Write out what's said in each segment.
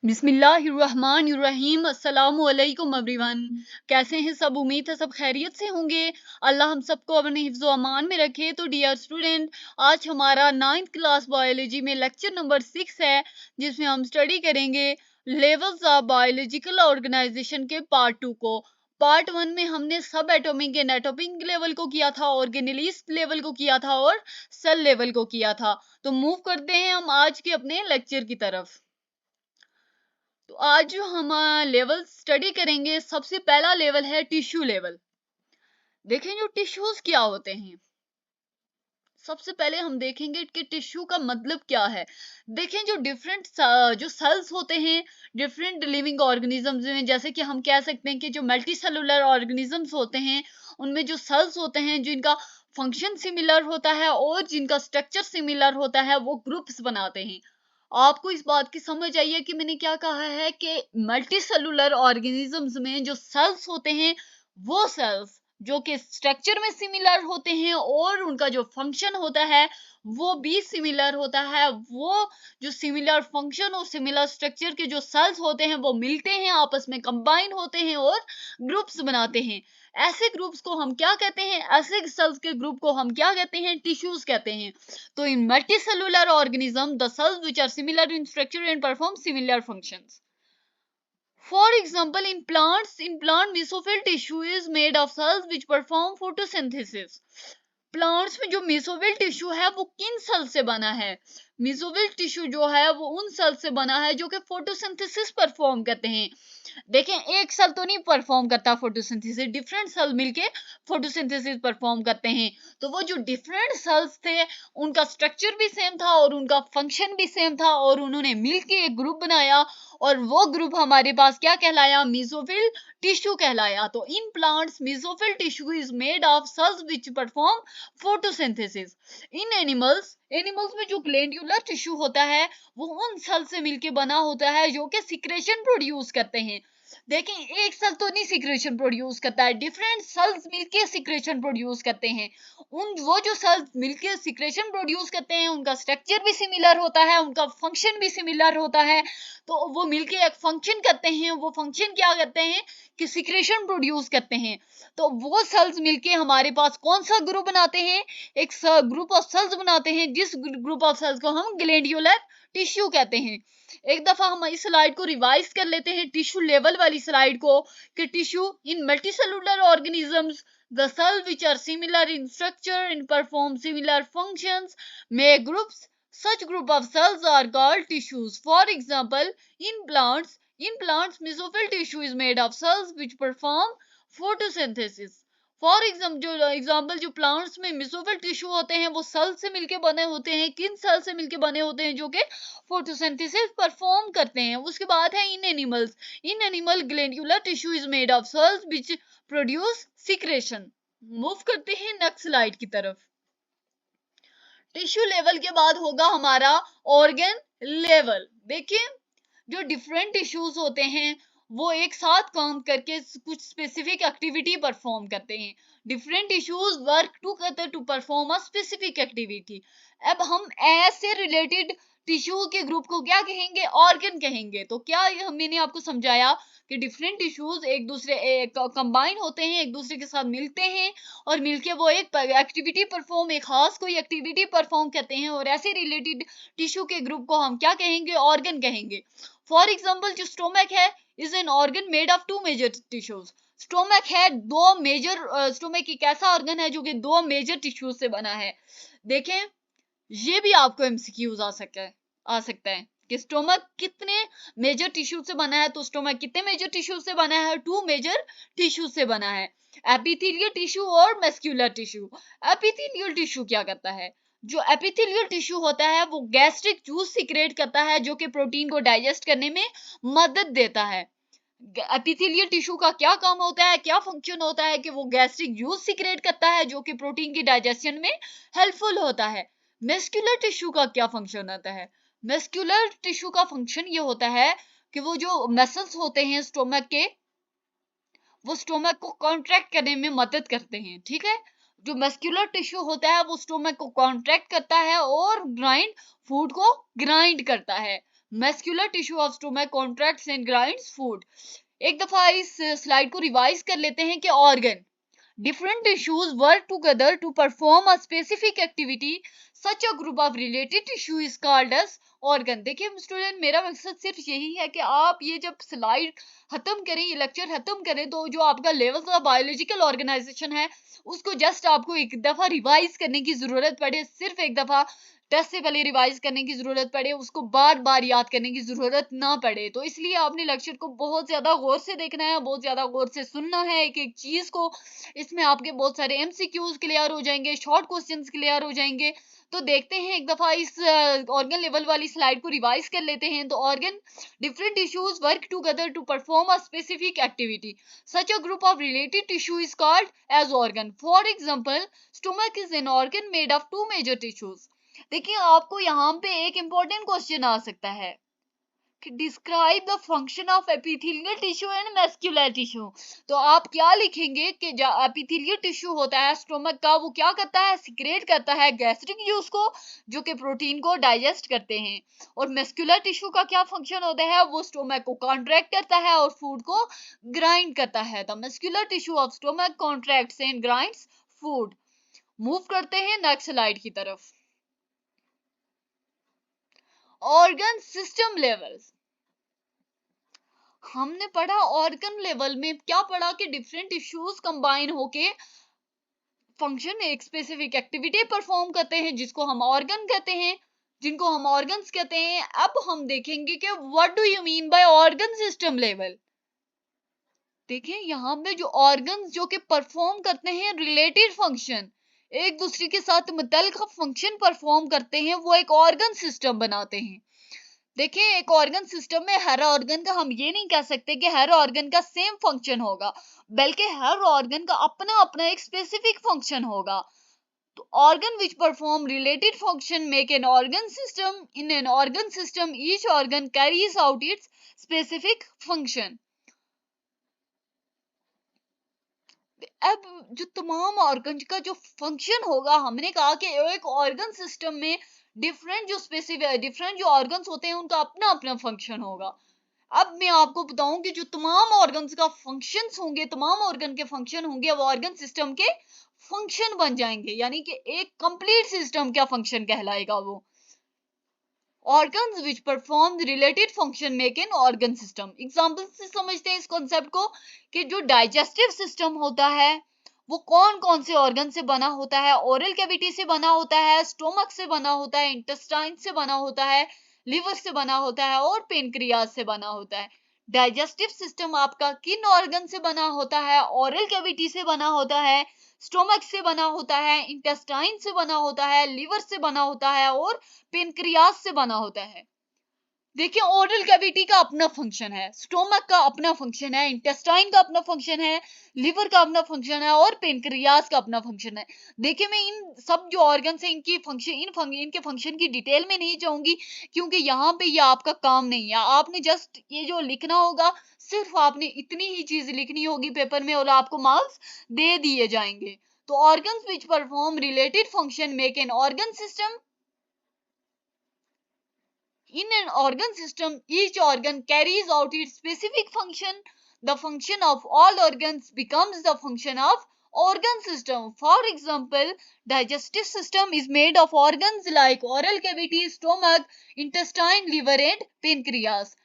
बिस्मिल्लाहिर्रहमानिर्रहीम अस्सलामुअलैकुम एवरीवन। कैसे हैं सब? उम्मीद है सब खैरियत से होंगे। अल्लाह हम सबको अपने हिफ्ज़ व अमान में रखे। तो डियर स्टूडेंट, आज हमारा 9th क्लास बायोलॉजी में लेक्चर नंबर 6 है, जिसमें हम स्टडी करेंगे लेवल्स ऑफ बायोलॉजिकल ऑर्गेनाइजेशन के पार्ट 2 को। पार्ट 1 में हमने सब एटॉमिक एंड एटॉमिक लेवल को किया था, ऑर्गेनेलिस्ट लेवल को किया था और सेल लेवल को किया था। तो मूव करते हैं हम आज के अपने लेक्चर की तरफ। तो आज जो हम लेवल स्टडी करेंगे, सबसे पहला लेवल है टिश्यू लेवल। देखें जो टिश्यूज क्या होते हैं। सबसे पहले हम देखेंगे कि टिश्यू का मतलब क्या है। देखें जो डिफरेंट जो सेल्स होते हैं डिफरेंट लिविंग ऑर्गेनिजम्स में, जैसे कि हम कह सकते हैं कि जो मल्टी सेलुलर ऑर्गेनिजम्स होते हैं उनमें जो सेल्स होते हैं जिनका फंक्शन सिमिलर होता है और जिनका स्ट्रक्चर सिमिलर होता है, वो ग्रुप्स बनाते हैं। आपको इस बात की समझ आई है कि मैंने क्या कहा है कि मल्टी सेलुलर ऑर्गेनिजम्स में जो सेल्स होते हैं वो सेल्स जो कि स्ट्रक्चर में सिमिलर होते हैं और उनका जो फंक्शन होता है वो भी सिमिलर होता है। वो जो सिमिलर फंक्शन और सिमिलर स्ट्रक्चर के जो सेल्स होते हैं वो मिलते हैं, आपस में कंबाइन होते हैं और ग्रुप्स बनाते हैं। ऐसे ग्रुप्स को हम क्या कहते हैं? ऐसे सेल्स के ग्रुप को हम क्या कहते हैं? टिश्यूज कहते हैं। तो in multicellular organism, the cells which are similar in structure and perform similar functions. For example, in plant mesophyll tissue is made of cells which perform photosynthesis. Plants में जो मेसोविल टिश्यू है वो किन सेल से बना है? मेसोविल टिश्यू जो है वो उन सेल से बना है जो कि फोटोसिंथेसिस परफॉर्म करते हैं। देखें, एक सेल तो नहीं परफॉर्म करता फोटोसिंथेसिस, डिफरेंट सेल मिलके फोटोसिंथेसिस परफॉर्म करते हैं। तो वो जो डिफरेंट सेल्स थे उनका स्ट्रक्चर भी सेम था और उनका फंक्शन भी सेम था और उन्होंने मिलके एक ग्रुप बनाया और वो ग्रुप हमारे पास क्या कहलाया? मेसोफिल टिश्यू कहलाया। तो in plants mesophyll tissue is made of cells which perform photosynthesis. In animals में जो ग्लैंडुलर टिश्यू होता है वो उन सेल से मिलके बना होता है जो कि सिक्रेशन प्रोड्यूस करते हैं। देखें, एक सेल तो नहीं सिक्रेशन प्रोड्यूस करता है, डिफरेंट सेल्स मिलके सिक्रेशन प्रोड्यूस करते हैं। वो जो सेल्स मिलके सिक्रेशन प्रोड्यूस करते हैं उनका स्ट्रक्चर भी सिमिलर होता है, उनका फंक्शन भी सिमिलर होता है। तो वो मिलके एक फंक्शन करते हैं। वो फंक्शन क्या करते हैं कि सिक्रेशन प्रोड्यूस करते हैं। तो वो सेल्स मिलके हमारे पास कौन सा ग्रुप बनाते हैं? एक ग्रुप ऑफ सेल्स बनाते हैं, जिस ग्रुप ऑफ सेल्स को हम ग्लैंडुलर टिश्यू कहते हैं। एक दफा हम इस स्लाइड को रिवाइज कर लेते हैं, टिश्यू लेवल वाली स्लाइड को, कि tissue in multicellular organisms the cell which are similar in structure and perform similar functions make groups. Such group of cells are called tissues. For example, in plants mesophyll tissue is made of cells which perform photosynthesis. For example जो plants में mesophyll tissue होते हैं वो cell से मिलके बने होते हैं। किन सेल से मिलके बने होते हैं? जो कि फोटोसिंथेसिस परफॉर्म करते हैं। उसके बाद है in animal glandular tissue is made of cells which produce secretion. Move करते हैं नेक्स्ट स्लाइड की तरफ। टिश्यू लेवल के बाद होगा हमारा ऑर्गन लेवल। देखिए, जो डिफरेंट टिश्यूज होते हैं वो एक साथ काम करके कुछ स्पेसिफिक एक्टिविटी परफॉर्म करते हैं। Different tissues work together to perform a specific activity. अब हम ऐसे रिलेटेड टिश्यू के ग्रुप को क्या कहेंगे? ऑर्गन कहेंगे। तो क्या मैंने आपको समझाया कि डिफरेंट टिश्यूज एक दूसरे कंबाइन होते हैं, एक दूसरे के साथ मिलते हैं और मिलके वो एक एक्टिविटी परफॉर्म, एक खास कोई एक्टिविटी परफॉर्म करते हैं। और ऐसे रिलेटेड टिश्यू के ग्रुप को हम क्या कहेंगे? ऑर्गन कहेंगे। फॉर एग्जाम्पल, जो स्टोमक है is an organ made of two major tissues. Stomach है दो मेजर स्टोमक एक ऐसा ऑर्गन है जो कि दो मेजर टिश्यूज से बना है। देखें, ये भी आपको एमसीक्यूज आ सकता है कि स्टोमक कितने मेजर टिश्यू से बना है। तो स्टोमक कितने मेजर टिश्यू से बना है? टू मेजर टिश्यू से बना है, एपिथेलियल टिश्यू और मस्कुलर टिश्यू। एपिथेलियल टिश्यू क्या करता है? जो एपिथेलियल टिश्यू होता है वो गैस्ट्रिक जूस सीक्रेट करता है जो कि प्रोटीन को डाइजेस्ट करने में मदद देता है। एपिथेलियल टिश्यू का क्या काम होता है, क्या फंक्शन होता है? कि वो गैस्ट्रिक जूस सीक्रेट करता है जो कि प्रोटीन की डाइजेशन में हेल्पफुल होता है। मस्कुलर टिश्यू का क्या फंक्शन होता है? मस्कुलर टिश्यू का फंक्शन ये होता है कि वो जो मसल्स होते हैं स्टोमक के, वो स्टोमक को कॉन्ट्रैक्ट करने में मदद करते हैं। ठीक है, जो मस्कुलर टिश्यू होता है वो स्टोमक को कॉन्ट्रैक्ट करता है और फूड को ग्राइंड करता है। Muscular tissue of stomach contracts and grinds food. एक दफा इस स्लाइड को रिवाइज कर लेते हैं कि organ different tissues work together to perform a specific activity. Such a group of related tissue is called as organ. देखिए स्टूडेंट, मेरा मकसद सिर्फ यही है कि आप ये जब स्लाइड खत्म करें, ये लेक्चर खत्म करें, तो जो आपका लेवल का बायोलॉजिकल ऑर्गेनाइजेशन है उसको जस्ट आपको एक दफा रिवाइज करने की जरूरत पड़े, सिर्फ एक दफा टेस्ट से पहले रिवाइज करने की जरूरत पड़े, उसको बार बार याद करने की जरूरत ना पड़े। तो इसलिए आपने लेक्चर को बहुत ज्यादा गौर से देखना है, बहुत ज्यादा गौर से सुनना है एक एक चीज को। इसमें आपके बहुत सारे एमसीक्यूज क्लियर हो जाएंगे, शॉर्ट क्वेश्चंस क्लियर हो जाएंगे। तो देखते हैं एक दफा इस ऑर्गन लेवल वाली स्लाइड को रिवाइज कर लेते हैं। तो organ different tissues work together to perform a specific activity. Such a group of related tissue is called as organ. For example, stomach is an organ made of two major tissues. देखिए आपको यहाँ पे एक important question आ सकता है कि describe the function of epithelial tissue and muscular tissue. तो आप क्या लिखेंगे कि जो एपिथेलियल टिश्यू होता है स्टोमक का, वो क्या करता है, सिक्रेट करता है गैस्ट्रिक जूस को, जो कि प्रोटीन को डाइजेस्ट करते हैं। और मस्कुलर टिश्यू का क्या फंक्शन होता है, वो स्टोमक को कॉन्ट्रैक्ट करता है और फूड को ग्राइंड करता है। The muscular tissue of stomach contracts and grinds food. Move करते हैं नेक्स्ट स्लाइड की तरफ। Organ system levels. हमने पढ़ा ऑर्गन लेवल में क्या पढ़ा कि डिफरेंट टिश्यूज कंबाइन होके फंक्शन, एक स्पेसिफिक एक्टिविटी परफॉर्म करते हैं जिसको हम ऑर्गन कहते हैं, जिनको हम ऑर्गन्स कहते हैं। अब हम देखेंगे कि what do you mean by organ system level. देखिए यहाँ पे जो ऑर्गन्स जो कि परफॉर्म करते हैं रिलेटेड फंक्शन, एक दूसरे के साथ मुतल्लिक़ फंक्शन परफॉर्म करते हैं, वो एक ऑर्गन सिस्टम बनाते हैं। देखिए एक ऑर्गन सिस्टम में हर ऑर्गन का हम ये नहीं कह सकते कि हर ऑर्गन का सेम फंक्शन होगा, बल्कि हर ऑर्गन का अपना अपना एक स्पेसिफिक फंक्शन होगा। तो organ which perform related function make an organ system. In an organ system each organ carries out it's specific function. अब जो तमाम ऑर्गन का जो फंक्शन होगा, हमने कहा कि एक ऑर्गन सिस्टम में डिफरेंट जो ऑर्गन्स होते हैं उनका अपना अपना फंक्शन होगा। अब मैं आपको बताऊं कि जो तमाम ऑर्गन्स का फंक्शंस होंगे, तमाम ऑर्गन के फंक्शन होंगे, वो ऑर्गन सिस्टम के फंक्शन बन जाएंगे, यानी कि एक कंप्लीट सिस्टम का फंक्शन कहलाएगा वो। Organs which perform related function make an organ system. Example से समझते हैं इस कॉन्सेप्ट को कि जो डाइजेस्टिव सिस्टम होता है वो कौन कौन से ऑर्गन से बना होता है। ओरल कैविटी से बना होता है, स्टोमक से बना होता है, इंटेस्टाइन से बना होता है, लिवर से बना होता है और पेनक्रियाज से बना होता है। डाइजेस्टिव सिस्टम आपका किन ऑर्गन से बना होता है, ओरल कैविटी से बना होता है, स्टोमक से बना होता है, इंटेस्टाइन से बना होता है, लिवर से बना होता है और पेनक्रियाज से बना होता है। देखिए ओरल कैविटी का अपना फंक्शन है, स्टोमक का अपना फंक्शन है, इंटेस्टाइन का अपना फंक्शन है, लिवर का अपना फंक्शन है और पेनक्रियाज का अपना फंक्शन है। देखिए मैं इन सब जो ऑर्गन है इनकी इनके फंक्शन की डिटेल में नहीं जाऊंगी, क्योंकि यहाँ पे ये आपका काम नहीं है। आपने जस्ट ये जो लिखना होगा, सिर्फ आपने इतनी ही चीज लिखनी होगी पेपर में और आपको मार्क्स दे दिए जाएंगे। तो organs which perform related function make an organ system. In an organ system, each organ carries out its specific function. The function of all organs becomes the function of organ system. For example, digestive system is made of organs like oral cavity, stomach, intestine, liver and pancreas.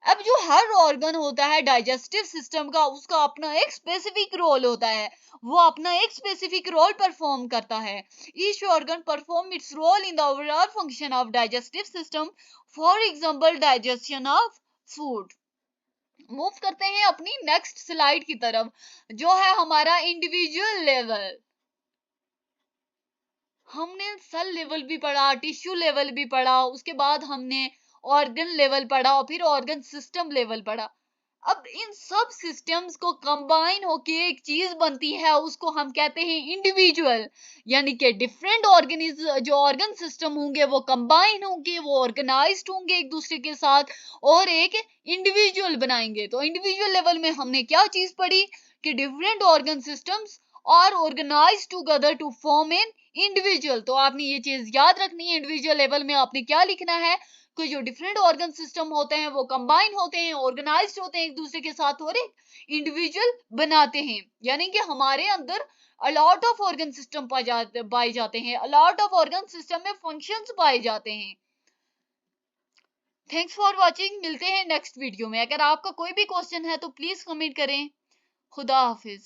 अब जो हर organ होता है digestive system का, उसका अपना एक specific role होता है, वो अपना एक स्पेसिफिक रोल परफॉर्म करता है। Each organ perform its role in the overall function of digestive system. For example digestion of food. Move करते हैं अपनी नेक्स्ट स्लाइड की तरफ, जो है हमारा इंडिविजुअल लेवल। हमने सेल लेवल भी पढ़ा, टिश्यू लेवल भी पढ़ा, उसके बाद हमने ऑर्गन लेवल पढ़ा और फिर ऑर्गन सिस्टम लेवल पढ़ा। अब इन सब सिस्टम्स को कंबाइन होके एक चीज बनती है, उसको हम कहते हैं इंडिविजुअल। यानी कि डिफरेंट ऑर्गेनिज्म जो ऑर्गन सिस्टम होंगे वो कंबाइन होंगे, वो ऑर्गेनाइज्ड होंगे एक दूसरे के साथ और एक इंडिविजुअल बनाएंगे। तो इंडिविजुअल लेवल में हमने क्या चीज पढ़ी कि different organ systems are organized together to form an individual. तो आपने ये चीज याद रखनी है, इंडिविजुअल लेवल में आपने क्या लिखना है कि जो डिफरेंट ऑर्गन सिस्टम होते हैं वो कंबाइन होते हैं, ऑर्गेनाइज्ड होते हैं एक दूसरे के साथ और एक इंडिविजुअल बनाते हैं। यानी कि हमारे अंदर अलॉट ऑफ ऑर्गन सिस्टम पाए जाते हैं, अलॉट ऑफ ऑर्गन सिस्टम में फंक्शंस पाए जाते हैं। थैंक्स फॉर वॉचिंग, मिलते हैं नेक्स्ट वीडियो में। अगर आपका कोई भी क्वेश्चन है तो प्लीज कमेंट करें। खुदा हाफिज।